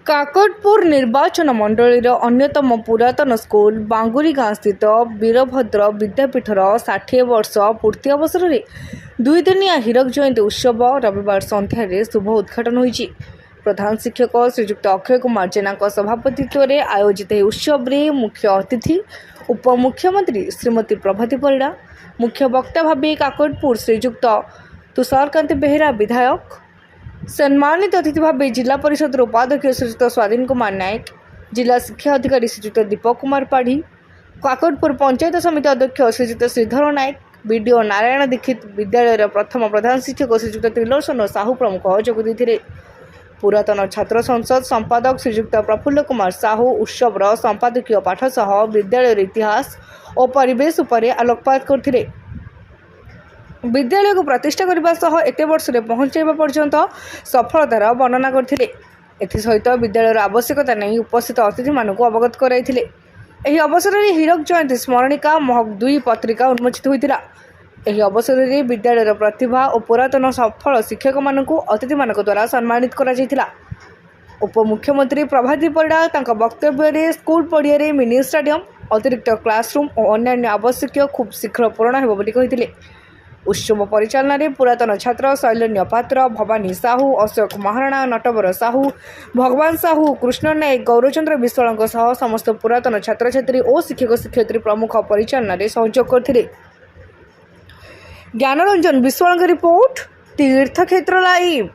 काकटपुर निर्वाचन मंडलीर अन्यतम पुरातन स्कूल बांगुरी गाँ स्थित वीरभद्र विद्यापीठर 60 वर्ष पूर्ति अवसर में 2 दिनिया हीरक जयंती उत्सव रविवार सन्ध्यारे शुभ उद्घाटन होइछि। प्रधान शिक्षक श्रीजुक्त अक्षय कुमार जेना सभापतित्व में आयोजित यह उत्सव में मुख्य अतिथि उपमुख्यमंत्री श्रीमती प्रभाती परिड़ा, मुख्य वक्ता भावे काकटपुर श्रीजुक्त तुषारकांत बेहेरा विधायक, सम्मानित अतिथि भाव जिला परिषद उपाध्यक्ष श्रीजुक्त स्वाधीन कुमार नायक, जिला शिक्षा अधिकारी श्रीजुक्त दीपक कुमार पाढ़ी, काकटपुर पंचायत समिति अध्यक्ष श्रीजुक्त श्रीधर नायक, बीडीओ नारायण दीक्षित, विद्यालय प्रथम प्रधान शिक्षक श्रीजुक्त त्रिलोचन साहू प्रमुख जोग देथिले। पुरातन छात्र संसद संपादक श्रीजुक्त प्रफुल्ल कुमार साहू उत्सवर संपादकीय पाठ सह विद्यालय इतिहास और परिवेश उपर आलोकपात करथिले। विद्यालय को प्रतिष्ठा करने सह एते वर्ष रे पहुंचाइबा पर्यंत सफलतार वर्णना करथिले। एथिसहित विद्यालयर आवश्यकता नहीं उपस्थित अतिथि मानक अवगत कराइथिले। एही अवसर में हीरक जयंती स्मरणिका महक 2 पत्रिका उन्मोचित होइतिला। एही अवसर में विद्यालयर प्रतिभा और पुरातन सफल शिक्षक मानक अतिथि मानक द्वारा सम्मानित करा जायतिला। उपमुख्यमंत्री प्रभाती परिड़ा तांका वक्तव्य में स्कूल पड़िया रे मिनी स्टेडियम, अतिरिक्त क्लासरूम और अन्य आवश्यक खूब शीघ्र पूरण हेबो बोली कहिथिले। उत्सव परिचालन में पुरातन छात्र शैलन्य पात्र, भवानी साहू, अशोक महाराणा, नटवर साहू, भगवान साहू, कृष्ण नायक, गौरचंद्र विश्वाल सह समस्त पुरातन छात्र छात्री और शिक्षक शिक्षयित्री प्रमुख परिचालन में सहयोग करथिले। ज्ञानरंजन विश्वाल रिपोर्ट, तीर्थक्षेत्र लाइव।